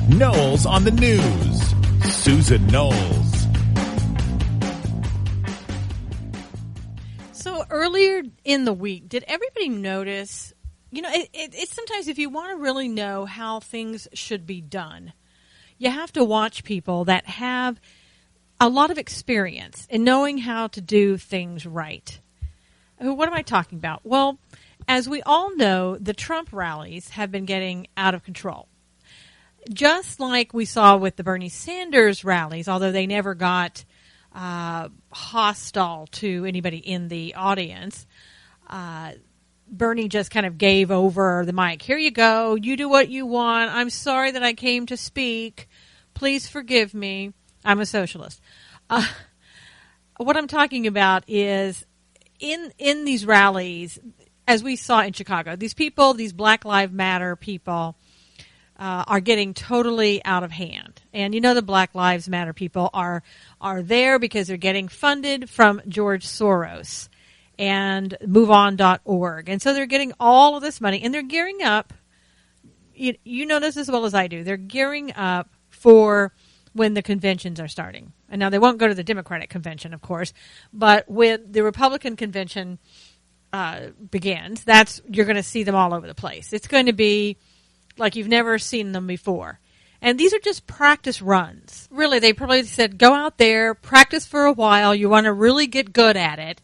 Knowles on the News. Susan Knowles. So earlier in the week, did everybody notice, it's sometimes if you want to really know how things should be done, you have to watch people that have a lot of experience in knowing how to do things right. What am I talking about? Well, as we all know, the Trump rallies have been getting out of control. Just like we saw with the Bernie Sanders rallies, although they never got hostile to anybody in the audience, Bernie just kind of gave over the mic. Here you go. You do what you want. I'm sorry that I came to speak. Please forgive me. I'm a socialist. What I'm talking about is in these rallies, as we saw in Chicago, these people, these Black Lives Matter people, are getting totally out of hand. And the Black Lives Matter people are there because they're getting funded from George Soros and MoveOn.org. And so they're getting all of this money, and they're gearing up. You know this as well as I do. They're gearing up for when the conventions are starting. And now they won't go to the Democratic convention, of course, but when the Republican convention begins, you're going to see them all over the place. It's going to be like you've never seen them before. And these are just practice runs. Really, they probably said, go out there, practice for a while. You want to really get good at it.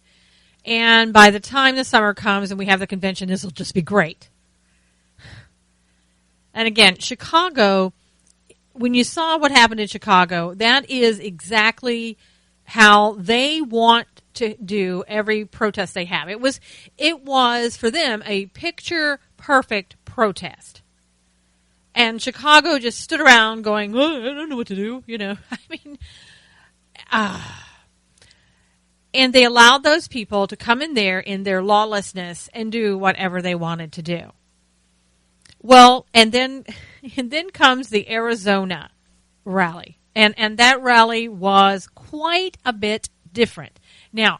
And by the time the summer comes and we have the convention, this will just be great. And again, Chicago, when you saw what happened in Chicago, that is exactly how they want to do every protest they have. It was for them a picture perfect protest. And Chicago just stood around going, oh, I don't know what to do, And they allowed those people to come in there in their lawlessness and do whatever they wanted to do. Well, and then comes the Arizona rally. And that rally was quite a bit different. Now,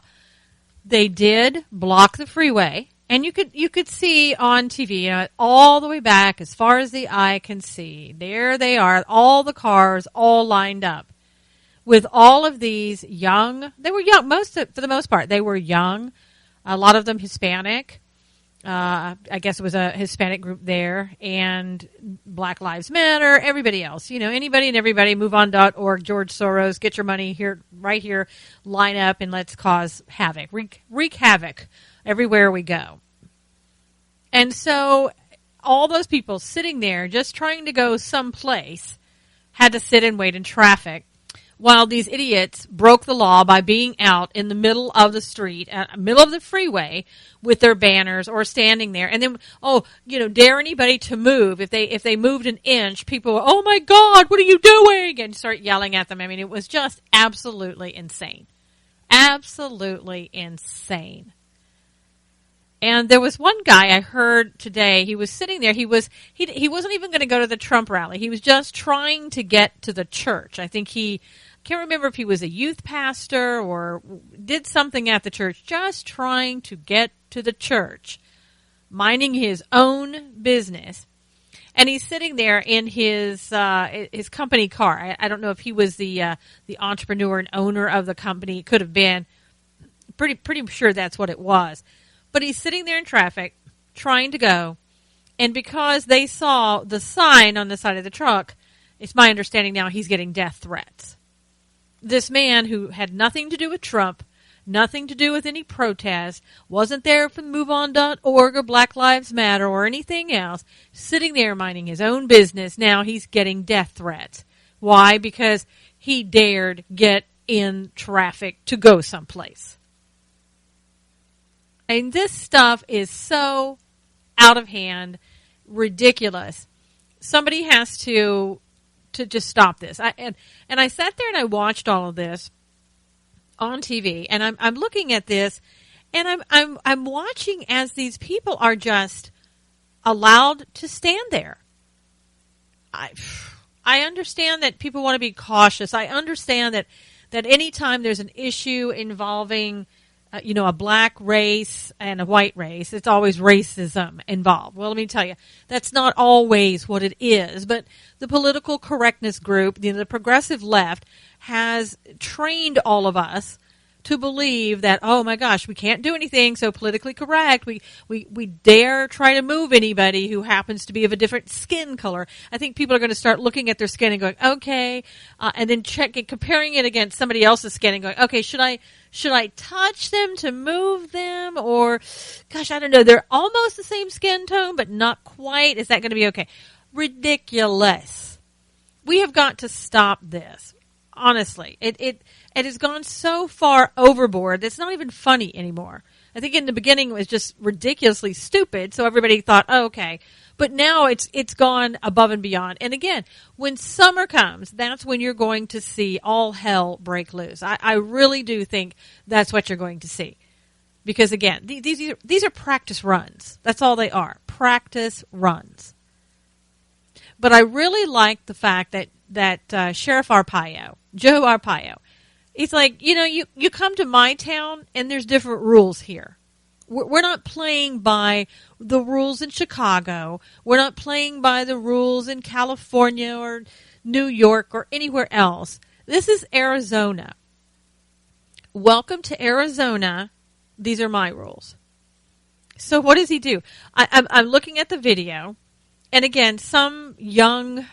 they did block the freeway. And you could see on TV, all the way back as far as the eye can see. There they are, all the cars all lined up with all of these young. They were young, for the most part. They were young, a lot of them Hispanic. I guess it was a Hispanic group there, and Black Lives Matter, everybody else. Anybody and everybody, MoveOn.org, George Soros, get your money here, right here, line up, and let's cause havoc, wreak havoc everywhere we go. And so all those people sitting there just trying to go someplace had to sit and wait in traffic while these idiots broke the law by being out in the middle of the street, middle of the freeway with their banners or standing there. And then, dare anybody to move. If they moved an inch, people were, oh my God, what are you doing? And start yelling at them. I mean, it was just absolutely insane. Absolutely insane. And there was one guy I heard today, he was sitting there, he wasn't even going to go to the Trump rally. He was just trying to get to the church. I can't remember if he was a youth pastor or did something at the church, just trying to get to the church, minding his own business. And he's sitting there in his company car. I don't know if he was the entrepreneur and owner of the company. It could have been. Pretty sure that's what it was. But he's sitting there in traffic, trying to go, and because they saw the sign on the side of the truck, it's my understanding now he's getting death threats. This man who had nothing to do with Trump, nothing to do with any protest, wasn't there for MoveOn.org or Black Lives Matter or anything else, sitting there minding his own business, now he's getting death threats. Why? Because he dared get in traffic to go someplace. And this stuff is so out of hand, ridiculous. Somebody has to just stop this. And I sat there and I watched all of this on TV, and I'm looking at this, and I'm watching as these people are just allowed to stand there. I understand that people want to be cautious. I understand that anytime there's an issue involving a black race and a white race, it's always racism involved. Well, let me tell you, that's not always what it is. But the political correctness group, the progressive left, has trained all of us to believe that, oh my gosh, we can't do anything so politically correct. We dare try to move anybody who happens to be of a different skin color. I think people are going to start looking at their skin and going, okay, and then comparing it against somebody else's skin and going, okay, should I touch them to move them? Or, gosh, I don't know. They're almost the same skin tone, but not quite. Is that going to be okay? Ridiculous. We have got to stop this. Honestly, it has gone so far overboard that it's not even funny anymore. I think in the beginning it was just ridiculously stupid, so everybody thought, oh, okay. But now it's gone above and beyond. And again, when summer comes, that's when you're going to see all hell break loose. I really do think that's what you're going to see. Because again, these are practice runs. That's all they are, practice runs. But I really like the fact that Sheriff Arpaio, Joe Arpaio, he's like, you come to my town and there's different rules here. We're not playing by the rules in Chicago. We're not playing by the rules in California or New York or anywhere else. This is Arizona. Welcome to Arizona. These are my rules. So what does he do? I'm looking at the video. And again, some young,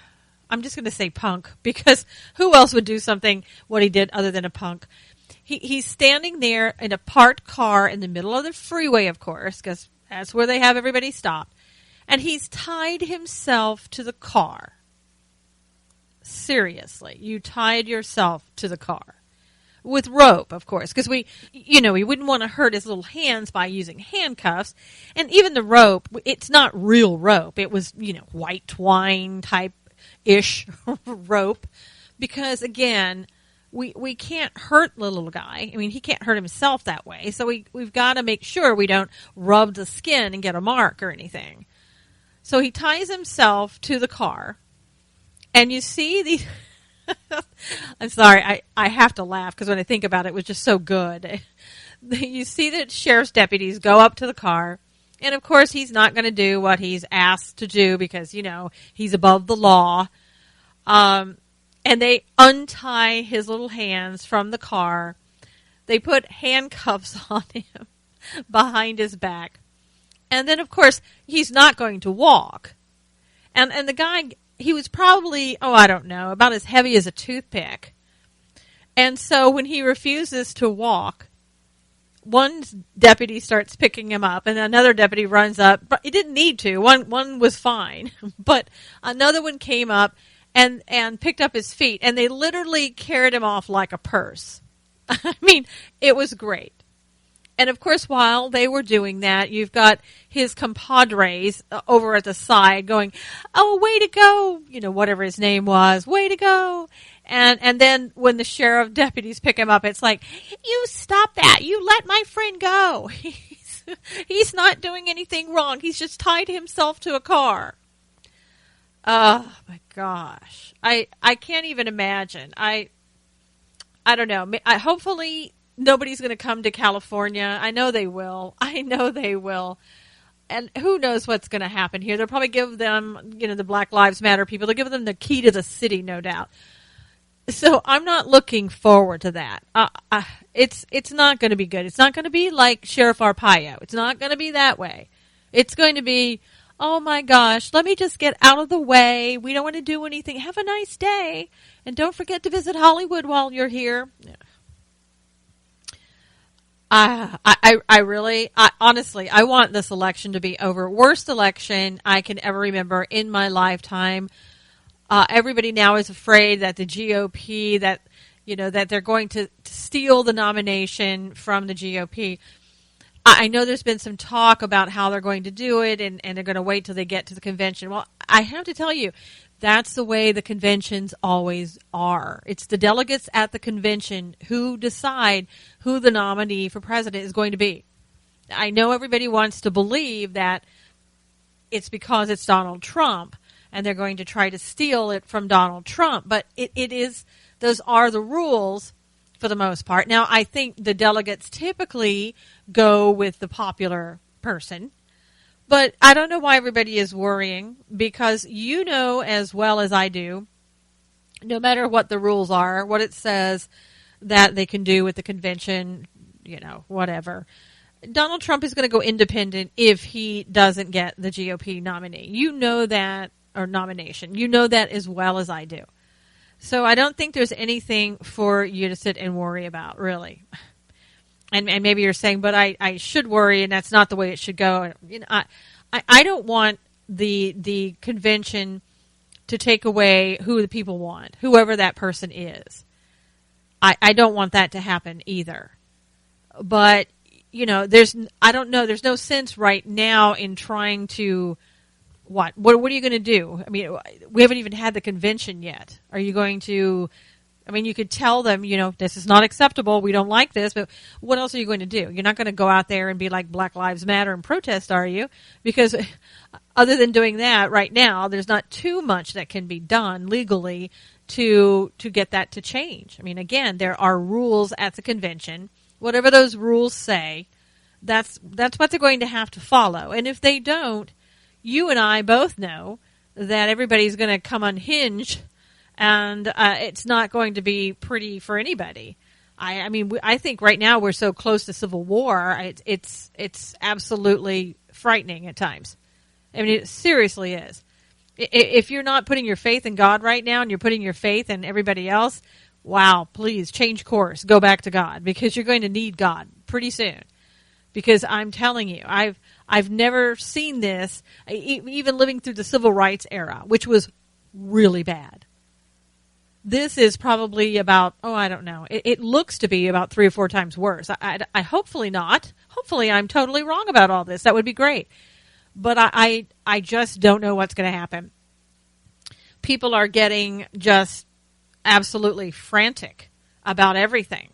I'm just going to say punk, because who else would do something what he did other than a punk? He's standing there in a parked car in the middle of the freeway, of course, because that's where they have everybody stopped. And he's tied himself to the car. Seriously, you tied yourself to the car. With rope, of course, because we wouldn't want to hurt his little hands by using handcuffs. And even the rope, it's not real rope. It was, white twine type-ish rope. Because, again, we can't hurt the little guy. I mean, he can't hurt himself that way. So we've got to make sure we don't rub the skin and get a mark or anything. So he ties himself to the car. And you see these... I'm sorry, I have to laugh because when I think about it, it was just so good. You see the sheriff's deputies go up to the car, and of course he's not going to do what he's asked to do because, he's above the law. And they untie his little hands from the car. They put handcuffs on him behind his back. And then, of course, he's not going to walk. And the guy... He was probably, I don't know, about as heavy as a toothpick. And so when he refuses to walk, one deputy starts picking him up and another deputy runs up. But he didn't need to. One was fine. But another one came up and picked up his feet. And they literally carried him off like a purse. I mean, it was great. And, of course, while they were doing that, you've got his compadres over at the side going, oh, way to go, whatever his name was, way to go. And then when the sheriff deputies pick him up, it's like, you stop that. You let my friend go. He's not doing anything wrong. He's just tied himself to a car. Oh, my gosh. I can't even imagine. I don't know. Hopefully... Nobody's going to come to California. I know they will. And who knows what's going to happen here. They'll probably give them, the Black Lives Matter people, they'll give them the key to the city, no doubt. So I'm not looking forward to that. It's not going to be good. It's not going to be like Sheriff Arpaio. It's not going to be that way. It's going to be, oh my gosh, let me just get out of the way. We don't want to do anything. Have a nice day. And don't forget to visit Hollywood while you're here. Yeah. Honestly, I want this election to be over. Worst election I can ever remember in my lifetime. Everybody now is afraid that the GOP, that they're going to steal the nomination from the GOP. I know there's been some talk about how they're going to do it and they're going to wait till they get to the convention. Well, I have to tell you, that's the way the conventions always are. It's the delegates at the convention who decide who the nominee for president is going to be. I know everybody wants to believe that it's because it's Donald Trump and they're going to try to steal it from Donald Trump, but it is, those are the rules for the most part. Now, I think the delegates typically go with the popular person, but I don't know why everybody is worrying, because you know as well as I do, no matter what the rules are, what it says that they can do with the convention, whatever, Donald Trump is going to go independent if he doesn't get the GOP nominee. You know that, or nomination. You know that as well as I do. So I don't think there's anything for you to sit and worry about, really. And maybe you're saying, but I should worry, and that's not the way it should go. I don't want the convention to take away who the people want, whoever that person is. I don't want that to happen either. But, there's no sense right now in trying to, what are you going to do? I mean, we haven't even had the convention yet. Are you going to, you could tell them, this is not acceptable, we don't like this, but what else are you going to do? You're not going to go out there and be like Black Lives Matter and protest, are you? Because other than doing that right now, there's not too much that can be done legally to get that to change. Again, there are rules at the convention. Whatever those rules say, that's what they're going to have to follow. And if they don't, you and I both know that everybody's going to come unhinged, and it's not going to be pretty for anybody. I think right now we're so close to civil war, it's absolutely frightening at times. It seriously is. If you're not putting your faith in God right now, and you're putting your faith in everybody else, wow, please change course. Go back to God, because you're going to need God pretty soon. Because I'm telling you, I've never seen this, even living through the civil rights era, which was really bad. This is probably about, I don't know. It looks to be about 3 or 4 times worse. I hopefully not. Hopefully I'm totally wrong about all this. That would be great. But I just don't know what's going to happen. People are getting just absolutely frantic about everything.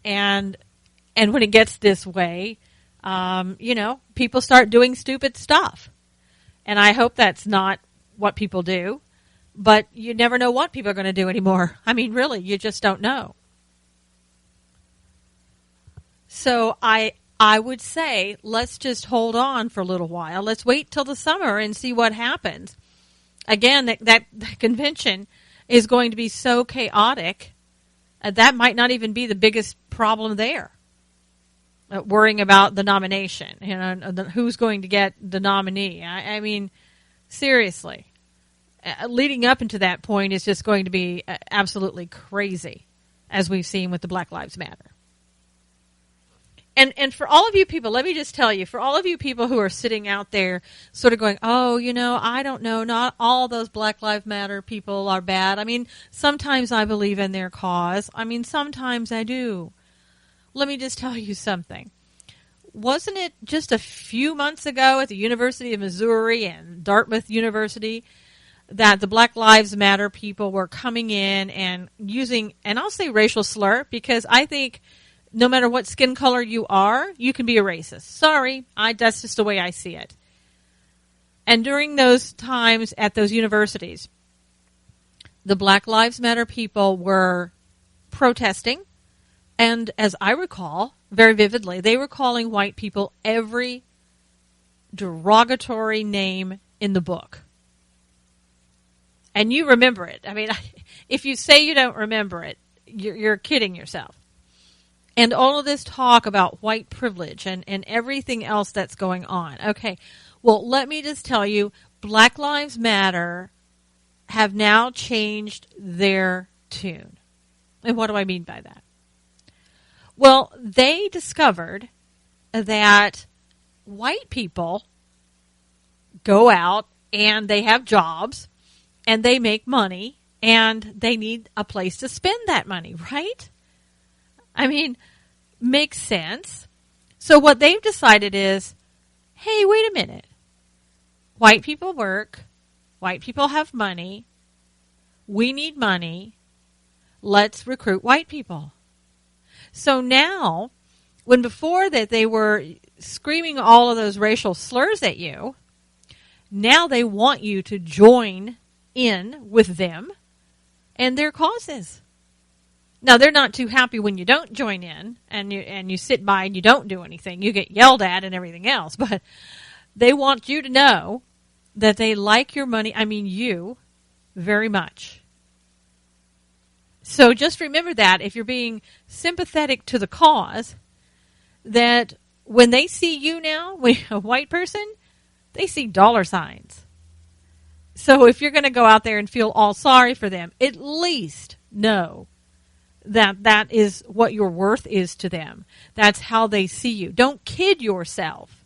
And when it gets this way, people start doing stupid stuff. And I hope that's not what people do. But you never know what people are going to do anymore. Really, you just don't know. So I would say, let's just hold on for a little while. Let's wait till the summer and see what happens. Again, that convention is going to be so chaotic, that might not even be the biggest problem there. Worrying about the nomination, who's going to get the nominee. Seriously. Leading up into that point is just going to be absolutely crazy, as we've seen with the Black Lives Matter. And for all of you people, let me just tell you, for all of you people who are sitting out there sort of going, I don't know, not all those Black Lives Matter people are bad. Sometimes I believe in their cause. Sometimes I do. Let me just tell you something. Wasn't it just a few months ago at the University of Missouri and Dartmouth University that the Black Lives Matter people were coming in and using, and I'll say racial slur, because I think no matter what skin color you are, you can be a racist. Sorry, that's just the way I see it. And during those times at those universities, the Black Lives Matter people were protesting, and as I recall very vividly, they were calling white people every derogatory name in the book. And you remember it. If you say you don't remember it, you're kidding yourself. And all of this talk about white privilege and everything else that's going on. Okay, well, let me just tell you, Black Lives Matter have now changed their tune. And what do I mean by that? Well, they discovered that white people go out and they have jobs, and they make money, and they need a place to spend that money, right? Makes sense. So what they've decided is, hey, wait a minute. White people work. White people have money. We need money. Let's recruit white people. So now, when before that they were screaming all of those racial slurs at you, now they want you to join in with them and their causes. Now, they're not too happy when you don't join in and you sit by and you don't do anything. You get yelled at and everything else. But they want you to know that they like your money, you, very much. So just remember that if you're being sympathetic to the cause, that when they see you now, when a white person, they see dollar signs. So if you're going to go out there and feel all sorry for them, at least know that is what your worth is to them. That's how they see you. Don't kid yourself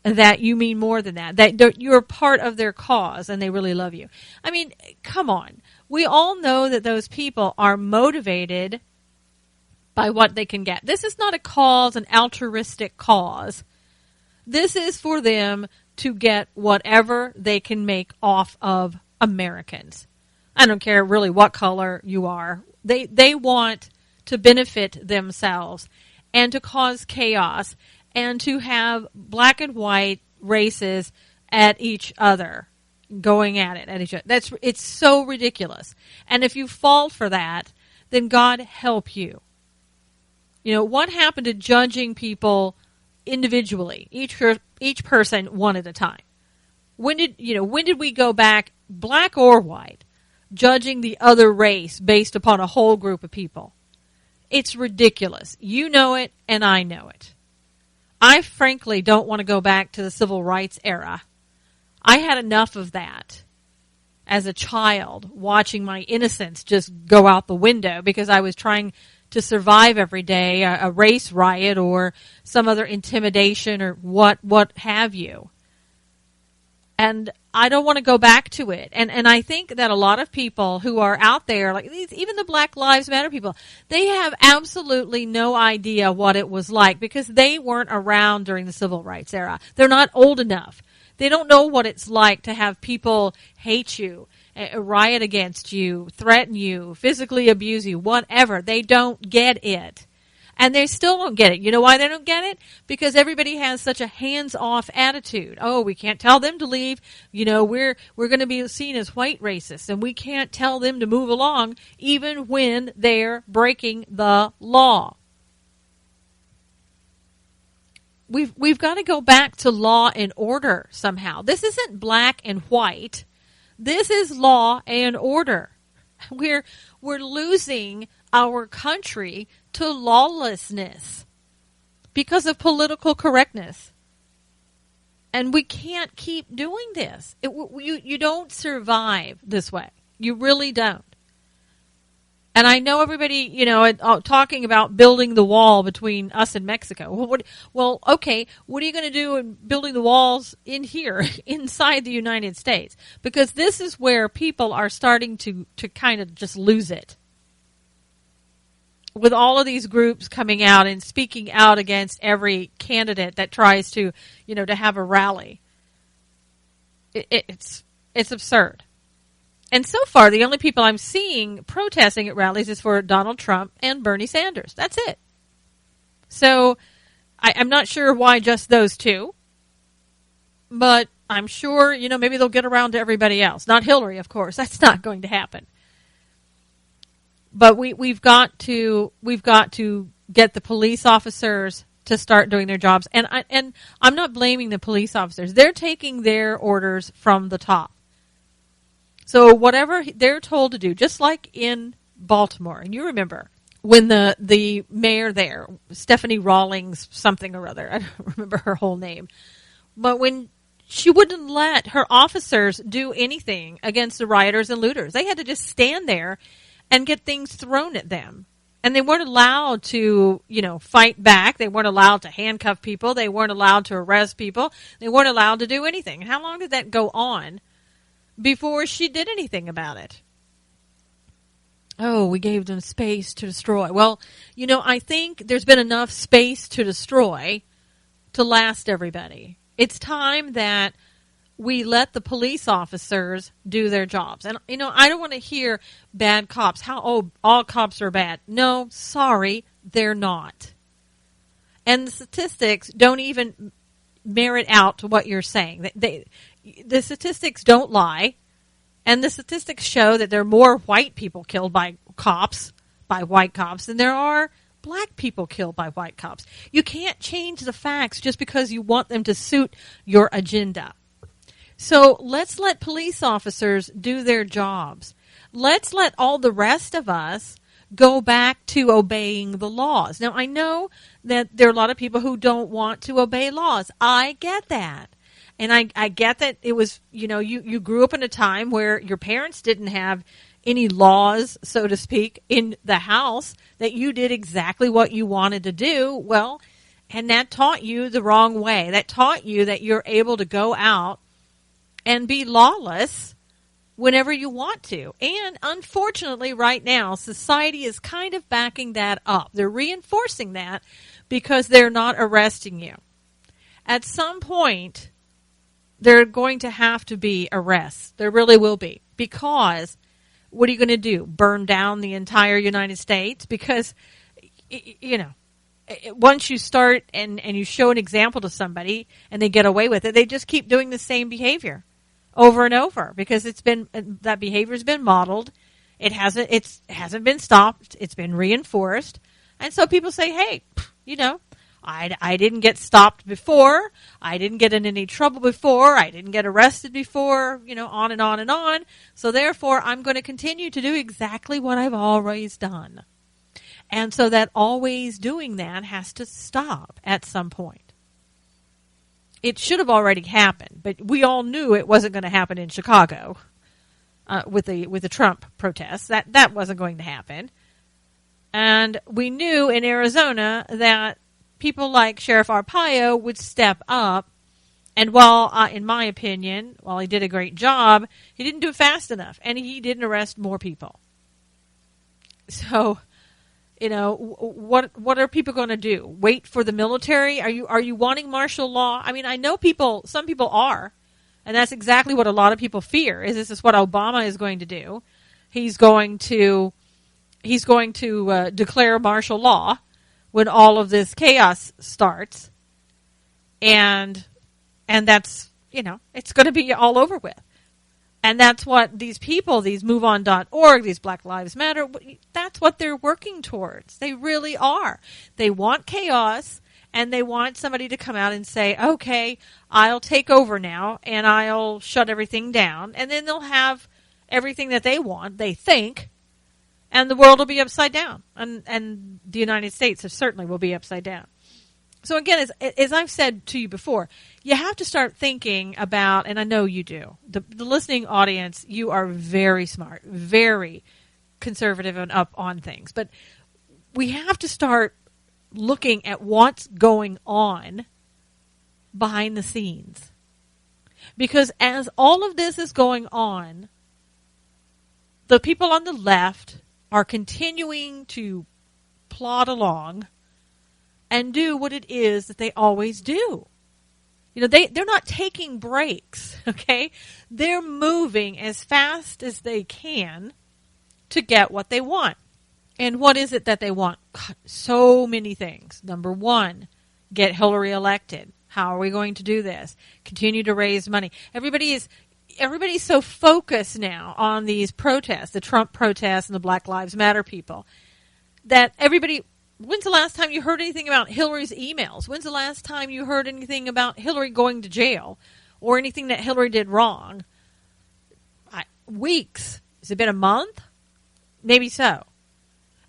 that you mean more than that. That you're part of their cause and they really love you. Come on. We all know that those people are motivated by what they can get. This is not a cause, an altruistic cause. This is for them to get whatever they can make off of Americans. I don't care really what color you are. They want to benefit themselves and to cause chaos and to have black and white races at each other, going at each other. It's so ridiculous. And if you fall for that, then God help you. What happened to judging people individually, each person one at a time? When did we go back, black or white, judging the other race based upon a whole group of people? It's ridiculous. You know it, and I know it. I frankly don't want to go back to the civil rights era. I had enough of that as a child, watching my innocence just go out the window because I was trying to survive every day, a race riot or some other intimidation or what have you. And I don't want to go back to it. And I think that a lot of people who are out there, like even the Black Lives Matter people, they have absolutely no idea what it was like because they weren't around during the civil rights era. They're not old enough. They don't know what it's like to have people hate you, riot against you, threaten you, physically abuse you, whatever. They don't get it. And they still don't get it. You know why they don't get it? Because everybody has such a hands-off attitude. Oh, we can't tell them to leave. We're going to be seen as white racists, and we can't tell them to move along even when they're breaking the law. We've got to go back to law and order somehow. This isn't black and white. This is law and order. We're losing our country to lawlessness because of political correctness. And we can't keep doing this. You don't survive this way. You really don't. And I know everybody, talking about building the wall between us and Mexico. Okay, what are you going to do in building the walls in here, inside the United States? Because this is where people are starting to kind of just lose it. With all of these groups coming out and speaking out against every candidate that tries to, to have a rally. It's absurd. And so far, the only people I'm seeing protesting at rallies is for Donald Trump and Bernie Sanders. That's it. So I'm not sure why just those two, but I'm sure, maybe they'll get around to everybody else. Not Hillary, of course. That's not going to happen. But we've got to get the police officers to start doing their jobs. And I'm not blaming the police officers. They're taking their orders from the top. So whatever they're told to do, just like in Baltimore, and you remember when the mayor there, Stephanie Rawlings something or other, I don't remember her whole name, but when she wouldn't let her officers do anything against the rioters and looters, they had to just stand there and get things thrown at them. And they weren't allowed to, fight back. They weren't allowed to handcuff people. They weren't allowed to arrest people. They weren't allowed to do anything. How long did that go on before she did anything about it? Oh, we gave them space to destroy. Well, I think there's been enough space to destroy to last everybody. It's time that we let the police officers do their jobs. And, I don't want to hear bad cops. All cops are bad. No, sorry, they're not. And the statistics don't even merit out to what you're saying. The statistics don't lie. And the statistics show that there are more white people killed by cops by white cops than there are black people killed by white cops. You can't change the facts just because you want them to suit your agenda. So let's let police officers do their jobs. Let's let all the rest of us go back to obeying the laws. Now, I know that there are a lot of people who don't want to obey laws. I get that. And I get that it was, you grew up in a time where your parents didn't have any laws, so to speak, in the house, that you did exactly what you wanted to do. Well, and that taught you the wrong way. That taught you that you're able to go out and be lawless whenever you want to. And unfortunately, right now, society is kind of backing that up. They're reinforcing that because they're not arresting you. At some point, there are going to have to be arrests. There really will be. Because what are you going to do? Burn down the entire United States? Because, once you start and you show an example to somebody and they get away with it, they just keep doing the same behavior over and over because that behavior's been modeled. It hasn't been stopped. It's been reinforced. And so people say, hey, I didn't get stopped before. I didn't get in any trouble before. I didn't get arrested before, on and on and on. So therefore, I'm going to continue to do exactly what I've always done. And so that always doing that has to stop at some point. It should have already happened, but we all knew it wasn't going to happen in Chicago with the Trump protests. That wasn't going to happen. And we knew in Arizona that people like Sheriff Arpaio would step up. And while, in my opinion, while he did a great job, he didn't do it fast enough. And he didn't arrest more people. So, what are people going to do? Wait for the military? Are you wanting martial law? I mean, I know some people are. And that's exactly what a lot of people fear, is this is what Obama is going to do. He's going to declare martial law when all of this chaos starts, and that's, it's going to be all over with. And that's what these people, these MoveOn.org, these Black Lives Matter, that's what they're working towards. They really are. They want chaos, and they want somebody to come out and say, okay, I'll take over now, and I'll shut everything down, and then they'll have everything that they want, they think, and the world will be upside down. And the United States certainly will be upside down. So again, as I've said to you before, you have to start thinking about, and I know you do, the listening audience, you are very smart, very conservative and up on things. But we have to start looking at what's going on behind the scenes. Because as all of this is going on, the people on the left are continuing to plod along and do what it is that they always do. They're not taking breaks, okay? They're moving as fast as they can to get what they want. And what is it that they want? God, so many things. Number one, get Hillary elected. How are we going to do this? Continue to raise money. Everybody's so focused now on these protests, the Trump protests and the Black Lives Matter people, that when's the last time you heard anything about Hillary's emails? When's the last time you heard anything about Hillary going to jail or anything that Hillary did wrong? Weeks. Has it been a month? Maybe so.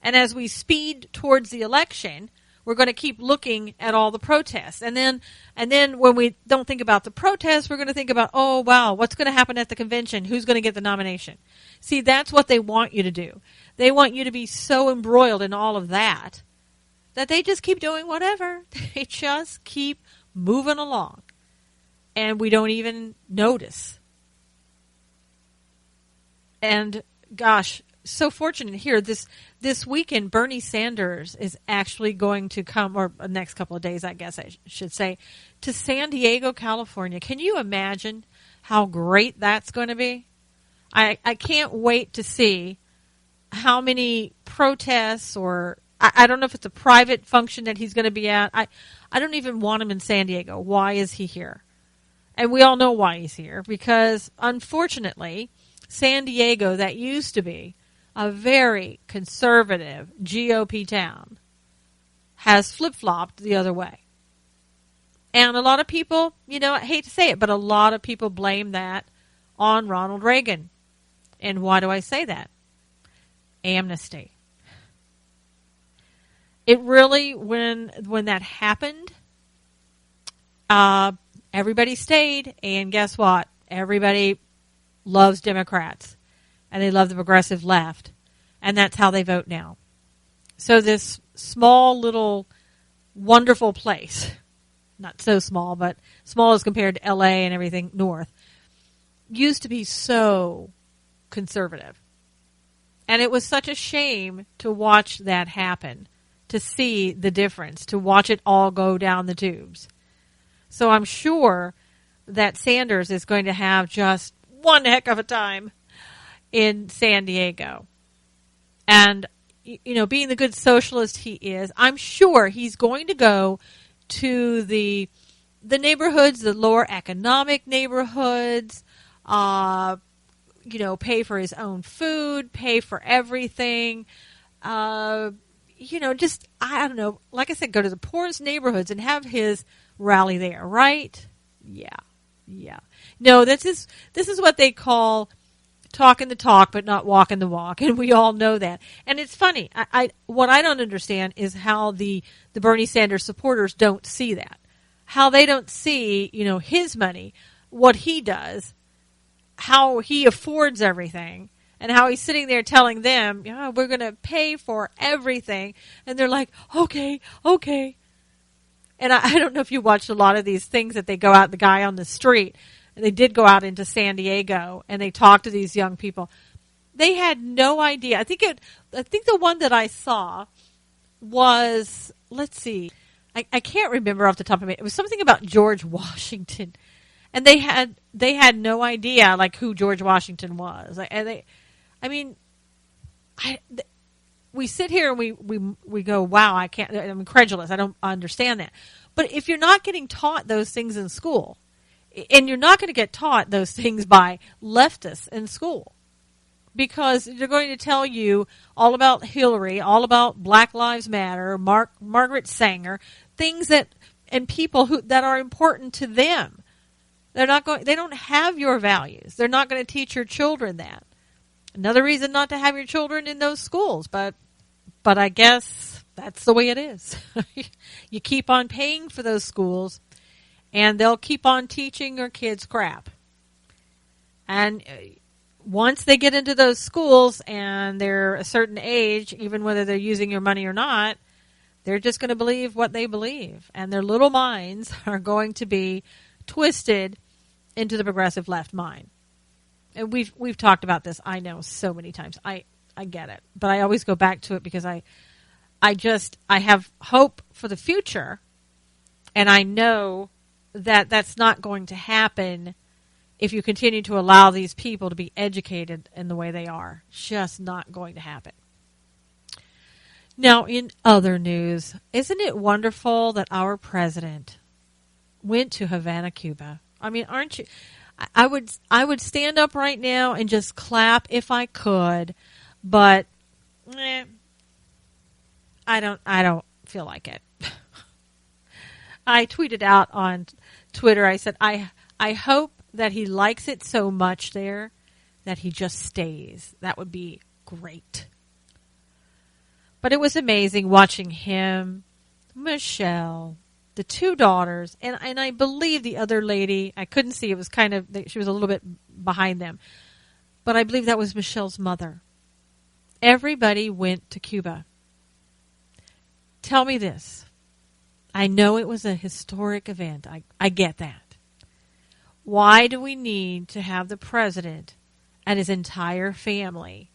And as we speed towards the election, we're going to keep looking at all the protests. And then when we don't think about the protests, we're going to think about, oh, wow, what's going to happen at the convention? Who's going to get the nomination? See, that's what they want you to do. They want you to be so embroiled in all of that they just keep doing whatever. They just keep moving along. And we don't even notice. And, gosh, so fortunate here. This weekend, Bernie Sanders is actually going to come, or the next couple of days, I guess I should say, to San Diego, California. Can you imagine how great that's going to be? I can't wait to see how many protests, or I don't know if it's a private function that he's going to be at. I don't even want him in San Diego. Why is he here? And we all know why he's here, because unfortunately, San Diego, that used to be a very conservative GOP town, has flip-flopped the other way. And a lot of people, I hate to say it, but a lot of people blame that on Ronald Reagan. And why do I say that? Amnesty. It really, when that happened, everybody stayed, and guess what? Everybody loves Democrats, and they love the progressive left, and that's how they vote now. So this small little wonderful place, not so small, but small as compared to LA and everything north, used to be so conservative. And it was such a shame to watch that happen, to see the difference, to watch it all go down the tubes. So I'm sure that Sanders is going to have just one heck of a time in San Diego. And, being the good socialist he is, I'm sure he's going to go to the neighborhoods, the lower economic neighborhoods, pay for his own food, pay for everything, I don't know, like I said, go to the poorest neighborhoods and have his rally there, right? Yeah. No, this is what they call talking the talk but not walking the walk, and we all know that. And it's funny. What I don't understand is how the Bernie Sanders supporters don't see that. How they don't see, his money, what he does, how he affords everything, and how he's sitting there telling them, we're going to pay for everything. And they're like, okay. And I don't know if you watched a lot of these things that they go out, the guy on the street, and they did go out into San Diego, and they talked to these young people. They had no idea. I think the one that I saw was, let's see, I can't remember off the top of my head. It was something about George Washington. And they had no idea, like, who George Washington was. We sit here and we go, wow, I'm incredulous. I don't understand that. But if you're not getting taught those things in school, and you're not going to get taught those things by leftists in school, because they're going to tell you all about Hillary, all about Black Lives Matter, Margaret Sanger, things and people that are important to them. They don't have your values. They're not going to teach your children that. Another reason not to have your children in those schools, but I guess that's the way it is. You keep on paying for those schools, and they'll keep on teaching your kids crap. And once they get into those schools and they're a certain age, even whether they're using your money or not, they're just going to believe what they believe. And their little minds are going to be twisted into the progressive left mind. And we've talked about this, I know, so many times. I get it. But I always go back to it because I have hope for the future, and I know that that's not going to happen if you continue to allow these people to be educated in the way they are. Just not going to happen. Now, in other news, isn't it wonderful that our president went to Havana, Cuba? I mean, aren't you? I would stand up right now and just clap if I could, but I don't feel like it. I tweeted out on Twitter, I said, I hope that he likes it so much there that he just stays. That would be great. But it was amazing watching him, Michelle, the two daughters, and I believe the other lady, I couldn't see, it was she was a little bit behind them. But I believe that was Michelle's mother. Everybody went to Cuba. Tell me this. I know it was a historic event. I get that. Why do we need to have the president and his entire family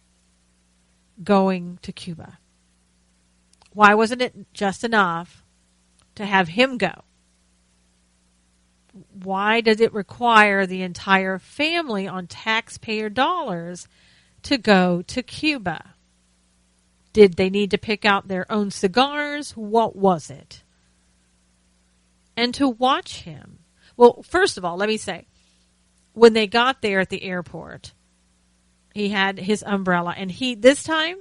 going to Cuba? Why wasn't it just enough to have him go? Why does it require the entire family on taxpayer dollars to go to Cuba? Did they need to pick out their own cigars? What was it? And to watch him. Well, first of all, let me say, when they got there at the airport, He had his umbrella, and this time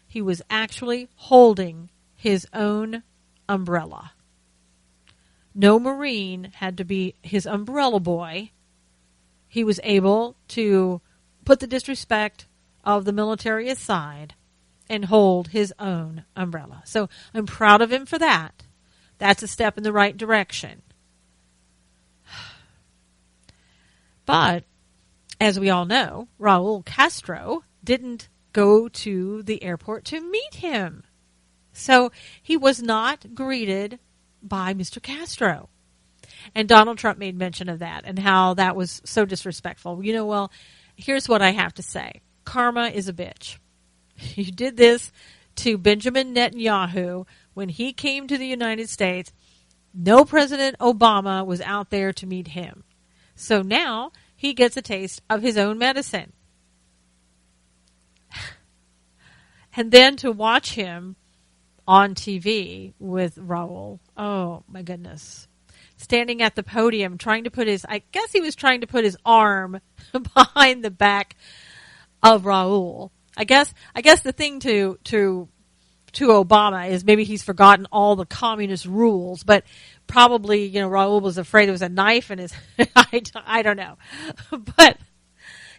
he was actually holding his own umbrella. No Marine had to be his umbrella boy. He was able to put the disrespect of the military aside and hold his own umbrella. So I'm proud of him for that. That's a step in the right direction. But, as we all know, Raul Castro didn't go to the airport to meet him. So he was not greeted by Mr. Castro. And Donald Trump made mention of that and how that was so disrespectful. Well, here's what I have to say. Karma is a bitch. You did this to Benjamin Netanyahu when he came to the United States. No President Obama was out there to meet him. So now he gets a taste of his own medicine. And then to watch him on TV with Raul, oh my goodness. Standing at the podium trying to put I guess he was trying to put his arm behind the back of Raul. I guess the thing to Obama is maybe he's forgotten all the communist rules, but probably, Raul was afraid there was a knife in his, I don't know. But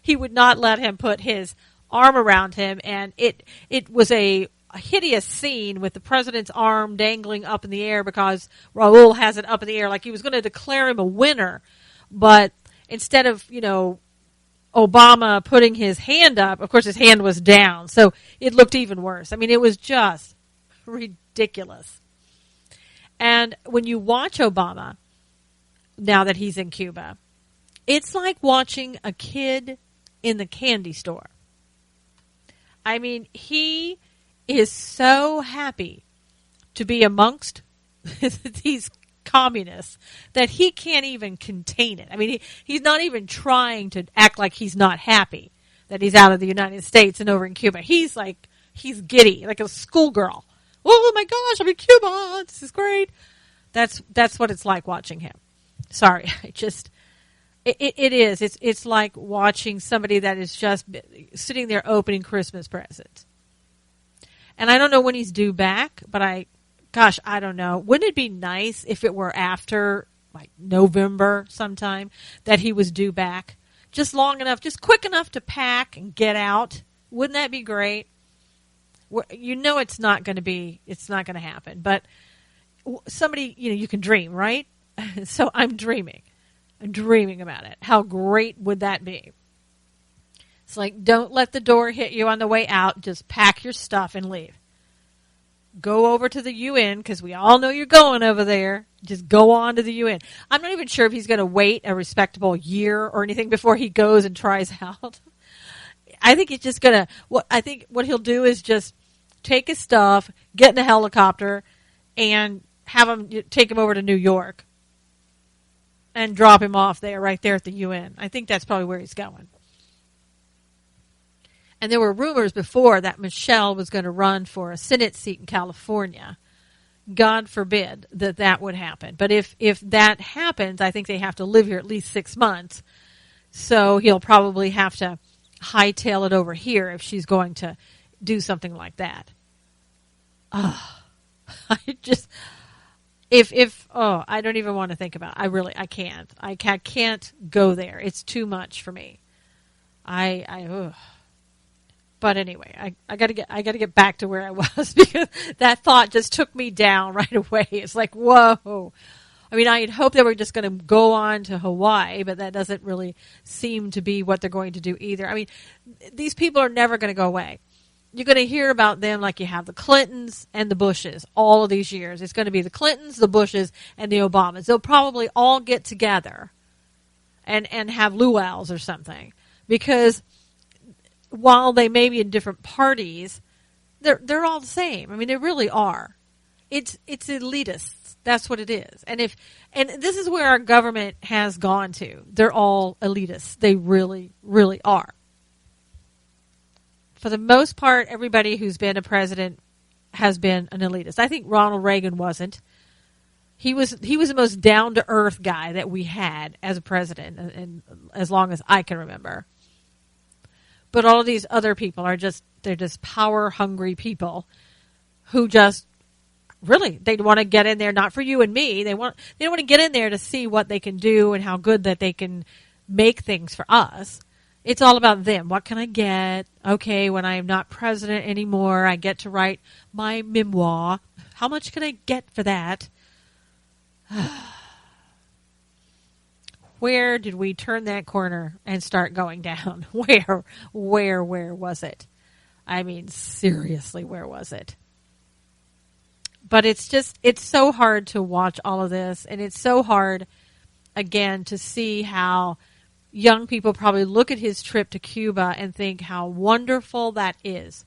he would not let him put his arm around him, and it was a hideous scene with the president's arm dangling up in the air because Raul has it up in the air like he was going to declare him a winner. But instead of, Obama putting his hand up, of course his hand was down, so it looked even worse. I mean, it was just ridiculous. And when you watch Obama, now that he's in Cuba, it's like watching a kid in the candy store. I mean, he is so happy to be amongst these communists that he can't even contain it. I mean, he's not even trying to act like he's not happy that he's out of the United States and over in Cuba. He's giddy, like a schoolgirl. Oh my gosh, I'm in Cuba. This is great. That's what it's like watching him. Sorry, it is. It's like watching somebody that is just sitting there opening Christmas presents. And I don't know when he's due back, but I don't know. Wouldn't it be nice if it were after like November sometime that he was due back? Just long enough, just quick enough to pack and get out. Wouldn't that be great? It's not going to happen. But somebody, you can dream, right? So I'm dreaming about it. How great would that be? It's like, don't let the door hit you on the way out. Just pack your stuff and leave. Go over to the UN, because we all know you're going over there. Just go on to the UN. I'm not even sure if he's going to wait a respectable year or anything before he goes and tries out. I think he's just going to, I think what he'll do is just take his stuff, get in a helicopter, and have him take him over to New York and drop him off there, right there at the UN. I think that's probably where he's going. And there were rumors before that Michelle was going to run for a Senate seat in California. God forbid that would happen. But if that happens, I think they have to live here at least 6 months. So he'll probably have to hightail it over here if she's going to do something like that. I don't even want to think about it. I can't. I can't go there. It's too much for me. But anyway, I gotta get back to where I was because that thought just took me down right away. It's like, whoa. I mean, I had hoped they were just going to go on to Hawaii, but that doesn't really seem to be what they're going to do either. I mean, these people are never going to go away. You're going to hear about them like you have the Clintons and the Bushes all of these years. It's going to be the Clintons, the Bushes, and the Obamas. They'll probably all get together and have luau's or something because while they may be in different parties, they're all the same. I mean, they really are. It's elitists. That's what it is. And this is where our government has gone to. They're all elitists. They really, really are. For the most part, everybody who's been a president has been an elitist. I think Ronald Reagan wasn't. He was the most down to earth guy that we had as a president, and as long as I can remember. But all of these other people they're just power hungry people who just really, they want to get in there, not for you and me. They don't want to get in there to see what they can do and how good that they can make things for us. It's all about them. What can I get? Okay, when I am not president anymore, I get to write my memoir. How much can I get for that? Where did we turn that corner and start going down? Where was it? I mean, seriously, where was it? But it's so hard to watch all of this, and it's so hard, again, to see how young people probably look at his trip to Cuba and think how wonderful that is,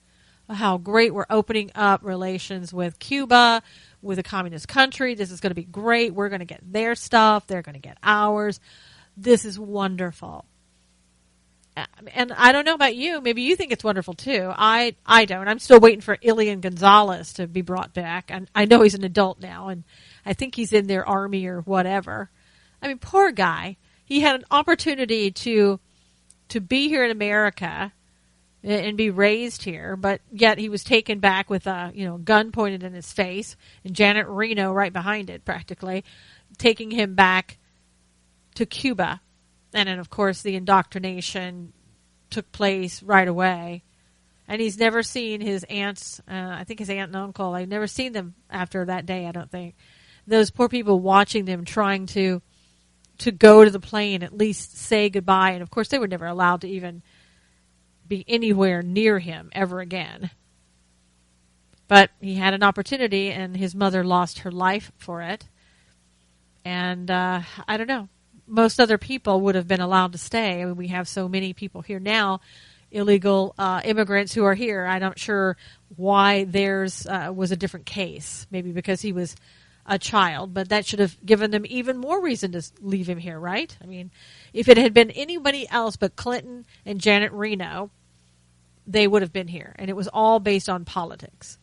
how great we're opening up relations with Cuba, with a communist country. This is going to be great. We're going to get their stuff. They're going to get ours. This is wonderful. And I don't know about you. Maybe you think it's wonderful too. I don't. I'm still waiting for Elian Gonzalez to be brought back. And I know he's an adult now, and I think he's in their army or whatever. I mean, poor guy. He had an opportunity to be here in America and be raised here, but yet he was taken back with a gun pointed in his face, and Janet Reno right behind it, practically taking him back to Cuba. And then, of course, the indoctrination took place right away. And he's never seen his aunts, I think his aunt and uncle. I've never seen them after that day, I don't think. Those poor people watching them trying to go to the plane, at least say goodbye. And, of course, they were never allowed to even be anywhere near him ever again. But he had an opportunity, and his mother lost her life for it. And I don't know. Most other people would have been allowed to stay. I mean, we have so many people here now, illegal immigrants who are here. I'm not sure why theirs was a different case. Maybe because he was a child, but that should have given them even more reason to leave him here, right? I mean, if it had been anybody else but Clinton and Janet Reno, they would have been here, and it was all based on politics.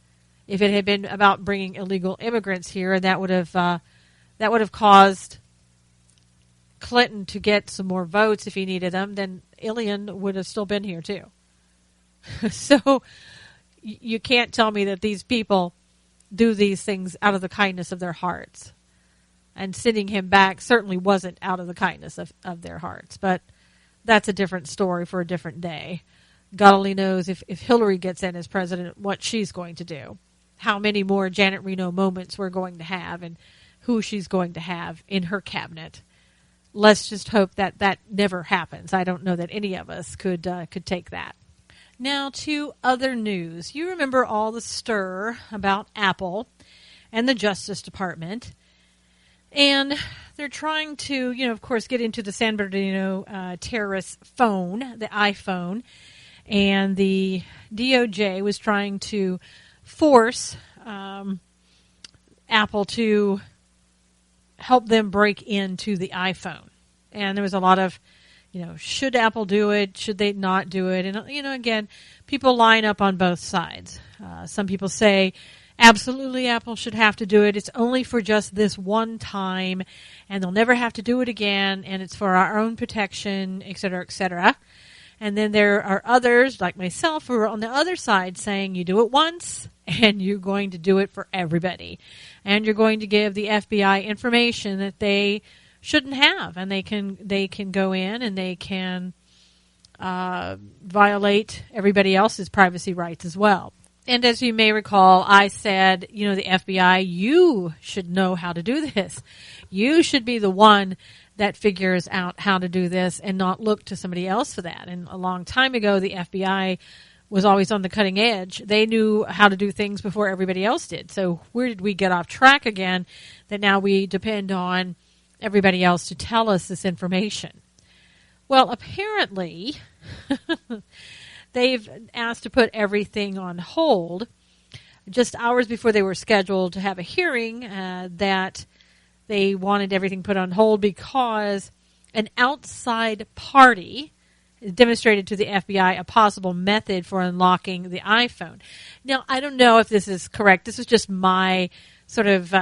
If it had been about bringing illegal immigrants here, and that would have caused Clinton to get some more votes if he needed them, then Elian would have still been here too. So you can't tell me that these people do these things out of the kindness of their hearts. And sending him back certainly wasn't out of the kindness of their hearts. But that's a different story for a different day. God only knows if Hillary gets in as president, what she's going to do. How many more Janet Reno moments we're going to have, and who she's going to have in her cabinet. Let's just hope that that never happens. I don't know that any of us could take that. Now to other news. You remember all the stir about Apple and the Justice Department. And they're trying to, of course, get into the San Bernardino terrorist phone, the iPhone. And the DOJ was trying to force Apple to help them break into the iPhone. And there was a lot of, should Apple do it? Should they not do it? And, again, people line up on both sides. Some people say, absolutely, Apple should have to do it. It's only for just this one time, and they'll never have to do it again, and it's for our own protection, et cetera, et cetera. And then there are others, like myself, who are on the other side saying you do it once, and you're going to do it for everybody. And you're going to give the FBI information that they shouldn't have, and they can go in and they can violate everybody else's privacy rights as well. And as you may recall, I said, the FBI, you should know how to do this. You should be the one that figures out how to do this and not look to somebody else for that. And a long time ago, the FBI was always on the cutting edge. They knew how to do things before everybody else did. So where did we get off track again that now we depend on everybody else to tell us this information? Well, apparently they've asked to put everything on hold just hours before they were scheduled to have a hearing that they wanted everything put on hold because an outside party demonstrated to the FBI a possible method for unlocking the iPhone. Now, I don't know if this is correct. This is just my sort of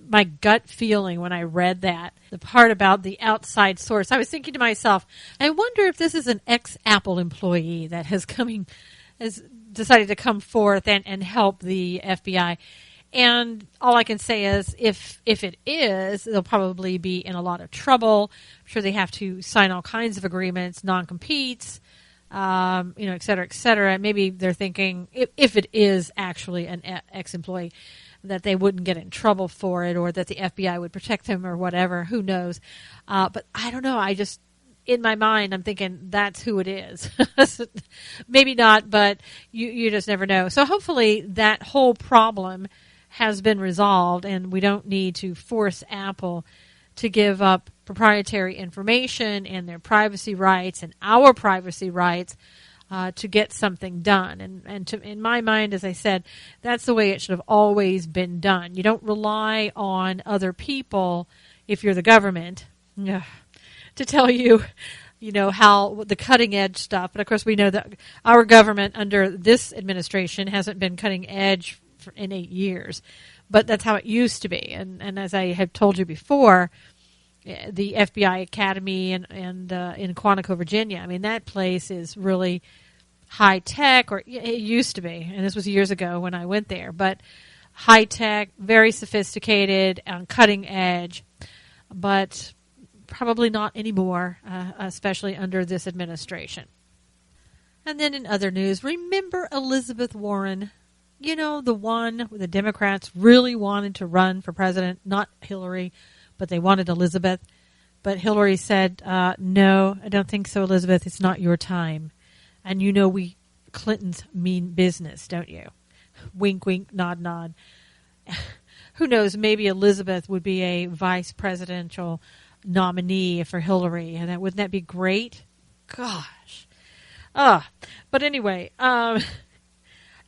my gut feeling when I read that, the part about the outside source. I was thinking to myself, I wonder if this is an ex-Apple employee that has decided to come forth and help the FBI. And all I can say is, if it is, they'll probably be in a lot of trouble. I'm sure they have to sign all kinds of agreements, non-competes, et cetera, et cetera. Maybe they're thinking, if it is actually an ex-employee, that they wouldn't get in trouble for it, or that the FBI would protect them, or whatever. Who knows? But I don't know. I just, in my mind, I'm thinking that's who it is. Maybe not, but you just never know. So hopefully that whole problem has been resolved, and we don't need to force Apple to give up proprietary information and their privacy rights and our privacy rights to get something done. And in my mind, as I said, that's the way it should have always been done. You don't rely on other people, if you're the government, to tell you, how the cutting edge stuff. But of course, we know that our government under this administration hasn't been cutting edge in 8 years, but that's how it used to be. And as I have told you before, the FBI Academy and in Quantico, Virginia, I mean, that place is really high tech, or it used to be, and this was years ago when I went there, but high tech, very sophisticated, cutting edge, but probably not anymore, especially under this administration. And then in other news, remember Elizabeth Warren? The one where the Democrats really wanted to run for president, not Hillary, but they wanted Elizabeth. But Hillary said, no, I don't think so, Elizabeth. It's not your time. And we Clintons mean business, don't you? Wink, wink, nod, nod. Who knows, maybe Elizabeth would be a vice presidential nominee for Hillary. And wouldn't that be great? Gosh. But anyway,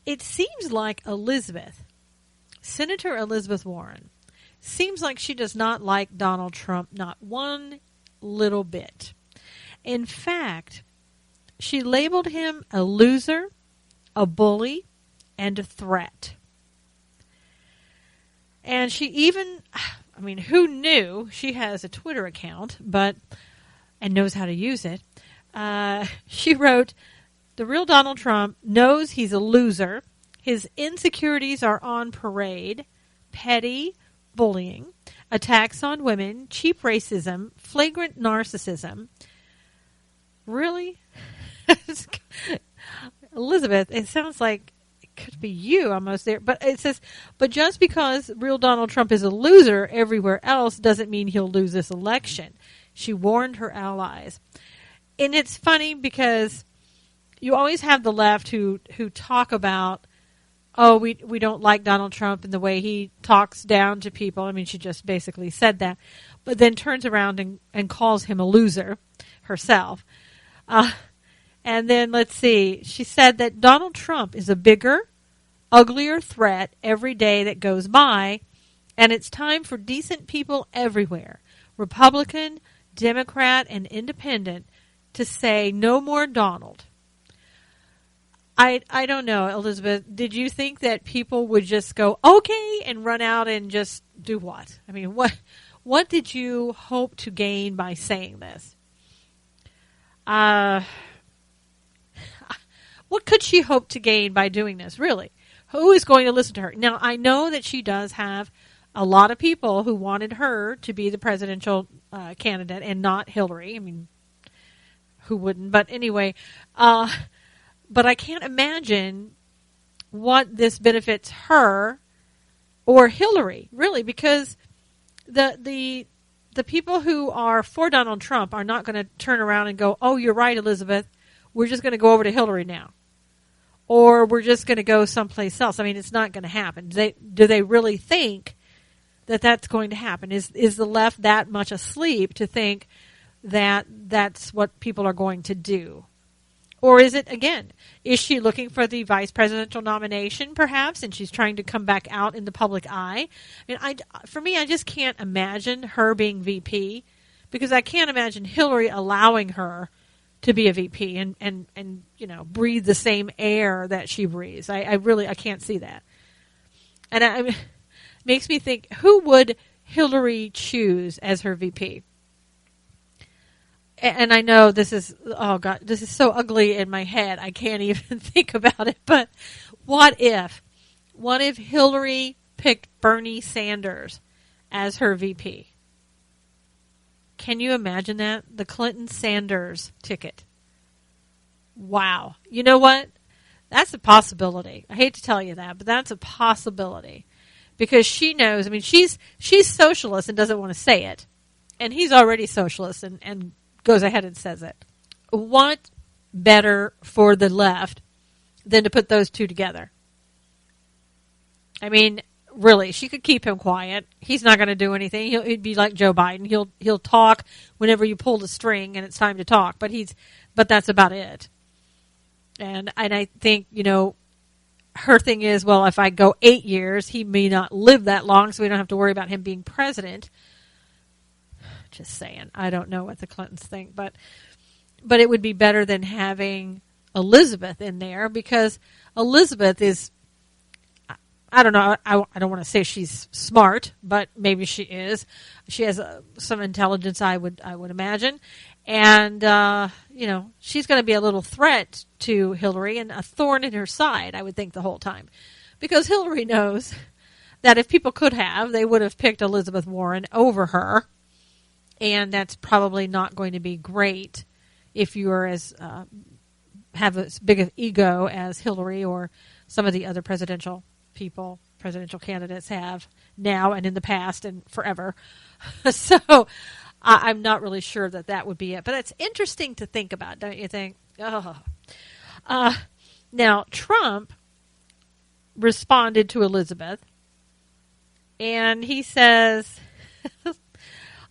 it seems like Senator Elizabeth Warren, seems like she does not like Donald Trump, not one little bit. In fact, she labeled him a loser, a bully, and a threat. And she even, who knew? She has a Twitter account, and knows how to use it. She wrote, the real Donald Trump knows he's a loser. His insecurities are on parade. Petty bullying, attacks on women, cheap racism, flagrant narcissism. Really? Elizabeth, it sounds like it could be you almost there. But it says, but just because real Donald Trump is a loser everywhere else doesn't mean he'll lose this election. She warned her allies. And it's funny because you always have the left who talk about, we don't like Donald Trump and the way he talks down to people. She just basically said that, but then turns around and calls him a loser herself. And then let's see, she said that Donald Trump is a bigger, uglier threat every day that goes by, and it's time for decent people everywhere, Republican, Democrat, and Independent, to say no more Donald. I don't know, Elizabeth. Did you think that people would just go, okay, and run out and just do what? What did you hope to gain by saying this? What could she hope to gain by doing this, really? Who is going to listen to her? Now, I know that she does have a lot of people who wanted her to be the presidential candidate and not Hillary. Who wouldn't? But anyway, but I can't imagine what this benefits her or Hillary, really, because the people who are for Donald Trump are not going to turn around and go, oh, you're right, Elizabeth, we're just going to go over to Hillary now. Or we're just going to go someplace else. It's not going to happen. Do they really think that that's going to happen? Is the left that much asleep to think that that's what people are going to do? Or is it, again, is she looking for the vice presidential nomination, perhaps, and she's trying to come back out in the public eye? For me, I just can't imagine her being VP, because I can't imagine Hillary allowing her to be a VP and breathe the same air that she breathes. I can't see that. And makes me think, who would Hillary choose as her VP? And I know this is, oh God, this is so ugly in my head. I can't even think about it. But what if Hillary picked Bernie Sanders as her VP? Can you imagine that? The Clinton-Sanders ticket. Wow. You know what? That's a possibility. I hate to tell you that, but that's a possibility. Because she knows, I mean, she's socialist and doesn't want to say it. And he's already socialist and goes ahead and says it. What better for the left than to put those two together? I mean, really, she could keep him quiet. He's not going to do anything. He'd be like Joe Biden. He'll talk whenever you pull the string and it's time to talk. But that's about it. And I think, her thing is, well, if I go 8 years, he may not live that long, so we don't have to worry about him being president. Just saying. I don't know what the Clintons think, but it would be better than having Elizabeth in there, because Elizabeth is, I don't know, I don't want to say she's smart, but maybe she is. She has some intelligence, I would imagine. And, she's going to be a little threat to Hillary and a thorn in her side, I would think, the whole time. Because Hillary knows that if people could have, they would have picked Elizabeth Warren over her. And that's probably not going to be great if you are have as big an ego as Hillary or some of the other presidential candidates have now and in the past and forever. So I'm not really sure that would be it. But it's interesting to think about, don't you think? Oh. Now, Trump responded to Elizabeth, and he says,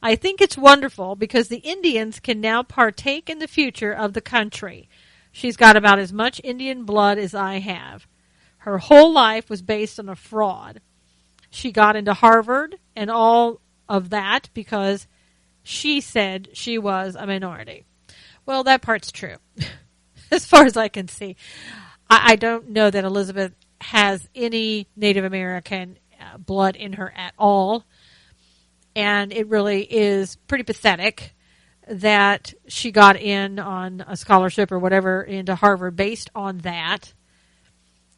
I think it's wonderful because the Indians can now partake in the future of the country. She's got about as much Indian blood as I have. Her whole life was based on a fraud. She got into Harvard and all of that because she said she was a minority. Well, that part's true, as far as I can see. I don't know that Elizabeth has any Native American blood in her at all. And it really is pretty pathetic that she got in on a scholarship or whatever into Harvard based on that.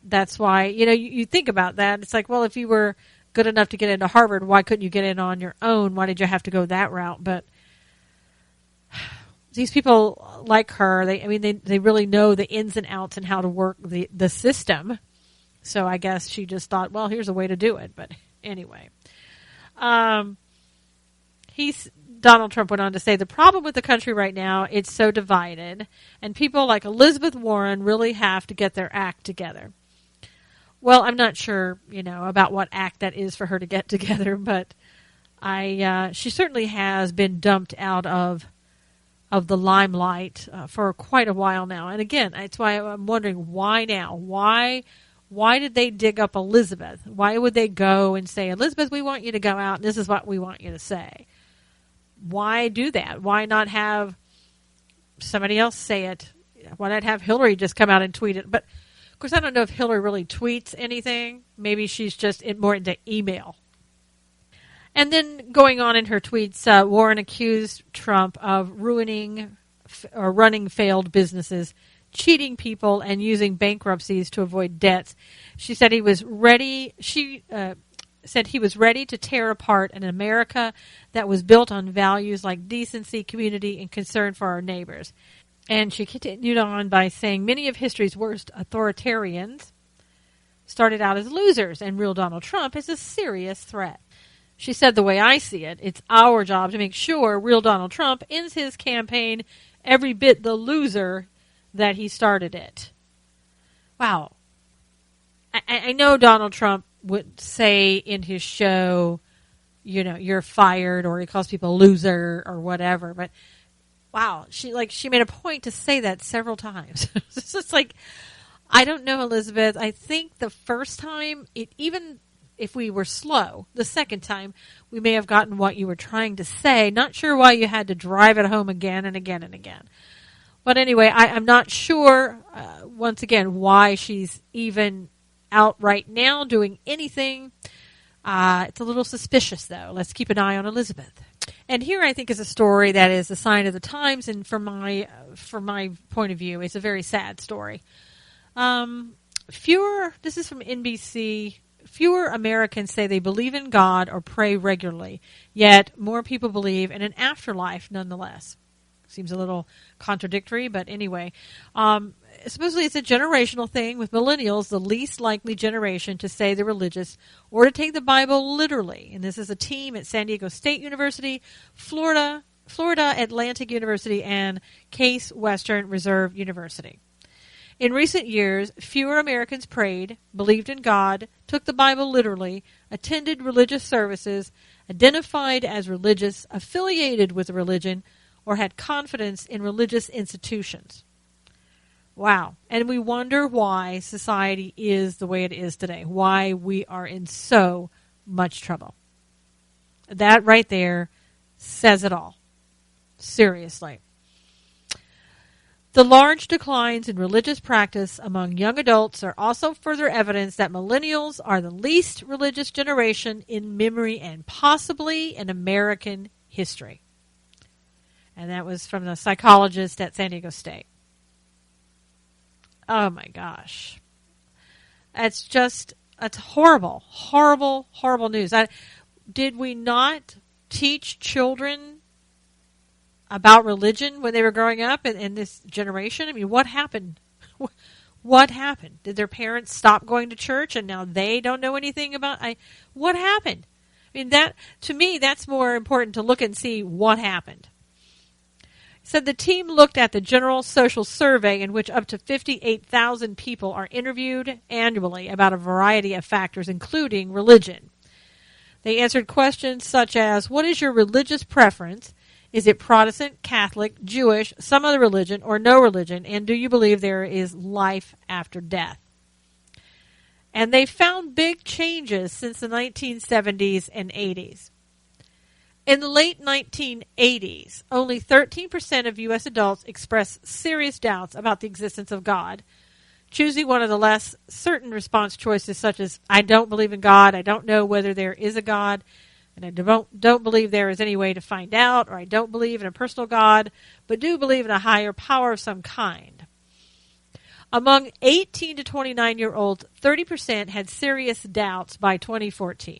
That's why, you think about that. It's like, well, if you were good enough to get into Harvard, why couldn't you get in on your own? Why did you have to go that route? But these people like her, they really know the ins and outs and how to work the system. So I guess she just thought, well, here's a way to do it. But anyway, Donald Trump went on to say, the problem with the country right now, it's so divided, and people like Elizabeth Warren really have to get their act together. Well, I'm not sure, about what act that is for her to get together, but she certainly has been dumped out of the limelight for quite a while now. And again, that's why I'm wondering, why now? Why did they dig up Elizabeth? Why would they go and say, Elizabeth, we want you to go out, and this is what we want you to say? Why do that? Why not have somebody else say it? Why not have Hillary just come out and tweet it? But, of course, I don't know if Hillary really tweets anything. Maybe she's just more into email. And then going on in her tweets, Warren accused Trump of ruining or running failed businesses, cheating people, and using bankruptcies to avoid debts. She said he was ready. Said he was ready to tear apart an America that was built on values like decency, community, and concern for our neighbors. And she continued on by saying many of history's worst authoritarians started out as losers, and real Donald Trump is a serious threat. She said, the way I see it, it's our job to make sure real Donald Trump ends his campaign every bit the loser that he started it. Wow. I know Donald Trump would say in his show, you're fired, or he calls people loser or whatever. But wow, she made a point to say that several times. It's just like, I don't know, Elizabeth. I think the first time, even if we were slow, the second time, we may have gotten what you were trying to say. Not sure why you had to drive it home again and again and again. But anyway, I'm not sure, once again, why she's even out right now doing anything. It's a little suspicious, though. Let's keep an eye on Elizabeth. And here I think is a story that is a sign of the times, and from my point of view, it's a very sad story. This is from NBC. Fewer Americans say they believe in God or pray regularly, yet more people believe in an afterlife nonetheless. Seems a little contradictory, but anyway. Supposedly it's a generational thing, with millennials the least likely generation to say they're religious or to take the Bible literally. And this is a team at San Diego State University, Florida Atlantic University, and Case Western Reserve University. In recent years, fewer Americans prayed, believed in God, took the Bible literally, attended religious services, identified as religious, affiliated with a religion, or had confidence in religious institutions. Wow. And we wonder why society is the way it is today, why we are in so much trouble. That right there says it all. Seriously. The large declines in religious practice among young adults are also further evidence that millennials are the least religious generation in memory and possibly in American history. And that was from the psychologist at San Diego State. Oh my gosh. It's horrible, horrible, horrible news. Did we not teach children about religion when they were growing up in this generation? I mean, what happened? What happened? Did their parents stop going to church and now they don't know anything about what happened? I mean, to me, that's more important to look and see what happened. Said the team looked at the General Social Survey, in which up to 58,000 people are interviewed annually about a variety of factors, including religion. They answered questions such as, what is your religious preference? Is it Protestant, Catholic, Jewish, some other religion, or no religion? And do you believe there is life after death? And they found big changes since the 1970s and 80s. In the late 1980s, only 13% of U.S. adults expressed serious doubts about the existence of God, choosing one of the less certain response choices such as, I don't believe in God, I don't know whether there is a God, and I don't believe there is any way to find out, or I don't believe in a personal God, but do believe in a higher power of some kind. Among 18 to 29-year-olds, 30% had serious doubts by 2014.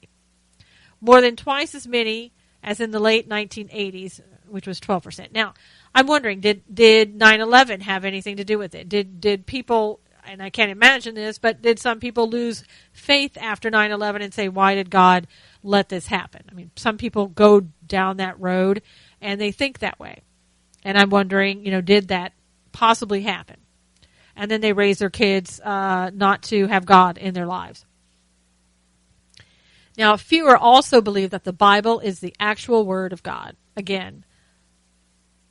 More than twice as many as in the late 1980s, which was 12%. Now, I'm wondering, did 9/11 have anything to do with it? Did people, and I can't imagine this, but did some people lose faith after 9/11 and say, why did God let this happen? I mean, some people go down that road and they think that way. And I'm wondering, did that possibly happen? And then they raise their kids not to have God in their lives. Now, fewer also believe that the Bible is the actual Word of God. Again,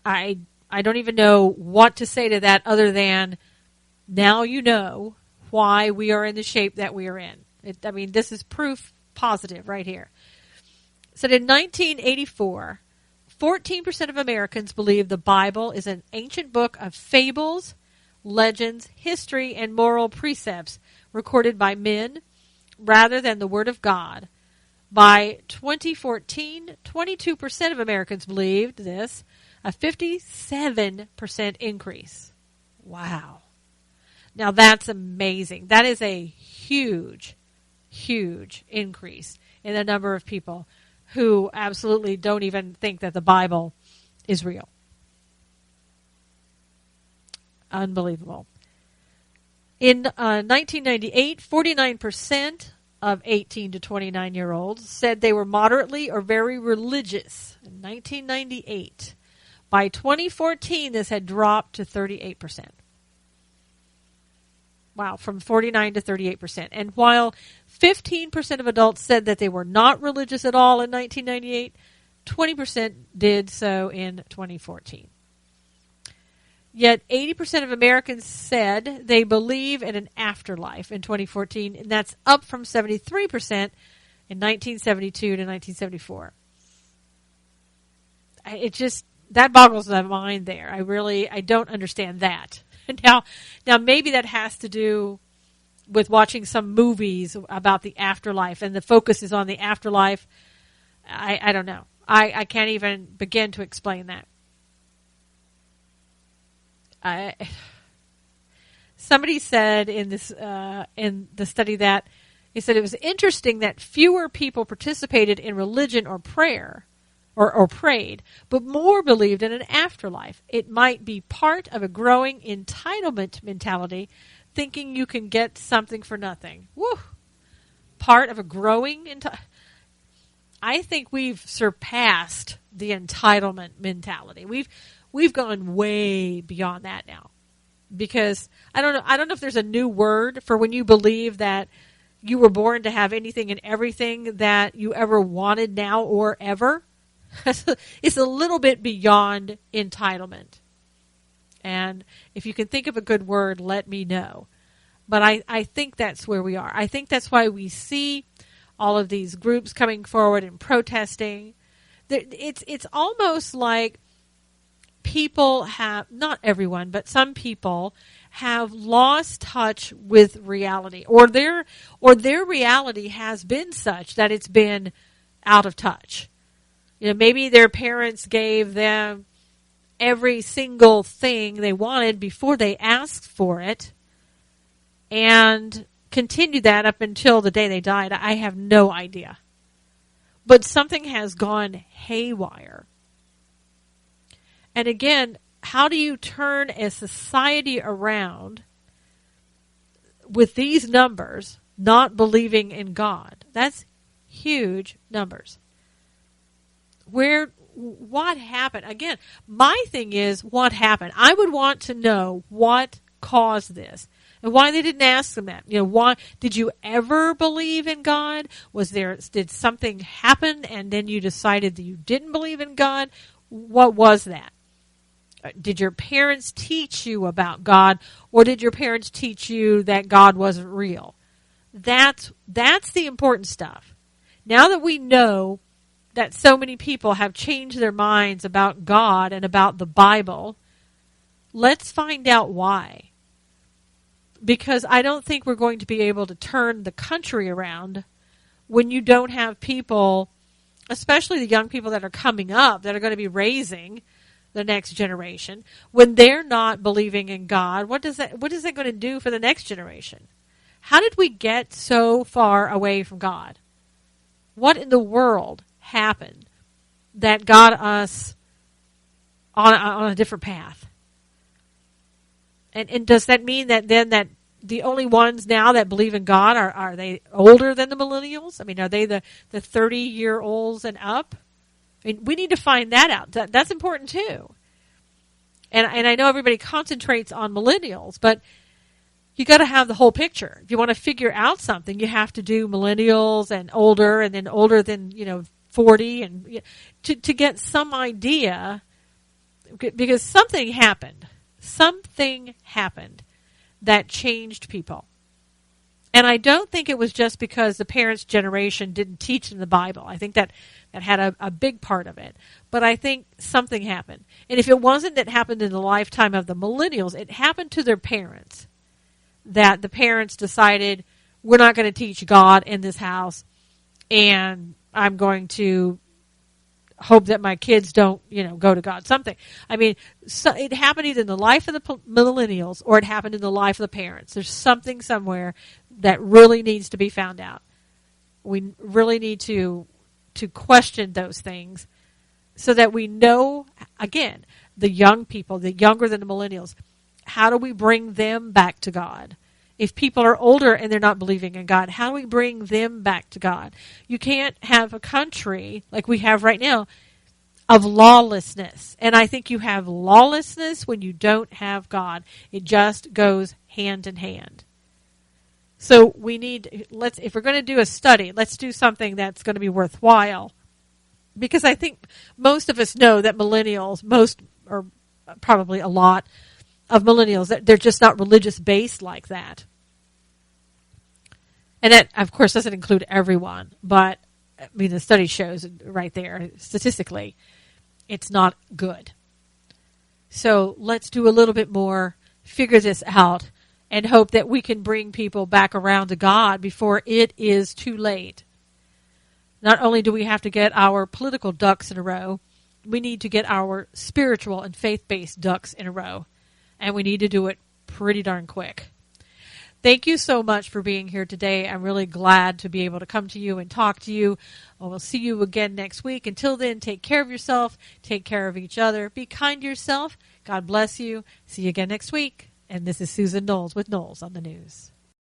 I don't even know what to say to that other than now you know why we are in the shape that we are in. This is proof positive right here. So in 1984, 14% of Americans believe the Bible is an ancient book of fables, legends, history, and moral precepts recorded by men rather than the Word of God. By 2014, 22% of Americans believed this, a 57% increase. Wow. Now that's amazing. That is a huge, huge increase in the number of people who absolutely don't even think that the Bible is real. Unbelievable. In 1998, 49% of 18 to 29-year-olds said they were moderately or very religious in 1998. By 2014, this had dropped to 38%. Wow, from 49 to 38%. And while 15% of adults said that they were not religious at all in 1998, 20% did so in 2014. Yet 80% of Americans said they believe in an afterlife in 2014, and that's up from 73% in 1972 to 1974. That boggles my mind there. I don't understand that. Now maybe that has to do with watching some movies about the afterlife, and the focus is on the afterlife. I don't know. I can't even begin to explain that. Somebody said in this in the study that he said it was interesting that fewer people participated in religion or prayer or prayed, but more believed in an afterlife. It might be part of a growing entitlement mentality, thinking you can get something for nothing. Woo! Part of a growing I think we've surpassed the entitlement mentality. We've gone way beyond that now. Because I don't know if there's a new word for when you believe that you were born to have anything and everything that you ever wanted now or ever. It's a little bit beyond entitlement. And if you can think of a good word, let me know. But I think that's where we are. I think that's why we see all of these groups coming forward and protesting. It's almost like people have, not everyone, but some people have lost touch with reality, or their reality has been such that it's been out of touch. You know, maybe their parents gave them every single thing they wanted before they asked for it, and continued that up until the day they died. I have no idea. But something has gone haywire. And again, how do you turn a society around with these numbers not believing in God? That's huge numbers. What happened? Again, my thing is, what happened? I would want to know what caused this and why they didn't ask them that. You know, why did you ever believe in God? Did something happen and then you decided that you didn't believe in God? What was that? Did your parents teach you about God, or did your parents teach you that God wasn't real? That's the important stuff. Now that we know that so many people have changed their minds about God and about the Bible, let's find out why. Because I don't think we're going to be able to turn the country around when you don't have people, especially the young people that are coming up, that are going to be raising the next generation, when they're not believing in God. What is that going to do for the next generation? How did we get so far away from God? What in the world happened that got us on a different path? And does that mean that then that the only ones now that believe in God are they older than the millennials? I mean, are they the 30-year-olds and up? I mean, we need to find that out. That's important too. And I know everybody concentrates on millennials, but you got to have the whole picture. If you want to figure out something, you have to do millennials and then older than 40, and to get some idea, because something happened. Something happened that changed people. And I don't think it was just because the parents' generation didn't teach them the Bible. I think that had a big part of it. But I think something happened. And if it wasn't that happened in the lifetime of the millennials, it happened to their parents. That the parents decided, we're not going to teach God in this house, and I'm going to hope that my kids don't, go to God. Something. I mean, so it happened either in the life of the millennials or it happened in the life of the parents. There's something somewhere that really needs to be found out. We really need to question those things so that we know, again, the young people, the younger than the millennials, how do we bring them back to God? If people are older and they're not believing in God, how do we bring them back to God? You can't have a country like we have right now of lawlessness. And I think you have lawlessness when you don't have God. It just goes hand in hand. So we need, if we're going to do a study, let's do something that's going to be worthwhile. Because I think most of us know that millennials, or probably a lot of millennials, they're just not religious based like that. And that, of course, doesn't include everyone, but I mean, the study shows right there, statistically, it's not good. So let's do a little bit more, figure this out, and hope that we can bring people back around to God before it is too late. Not only do we have to get our political ducks in a row, we need to get our spiritual and faith-based ducks in a row. And we need to do it pretty darn quick. Thank you so much for being here today. I'm really glad to be able to come to you and talk to you. We'll see you again next week. Until then, take care of yourself. Take care of each other. Be kind to yourself. God bless you. See you again next week. And this is Susan Knowles with Knowles on the News.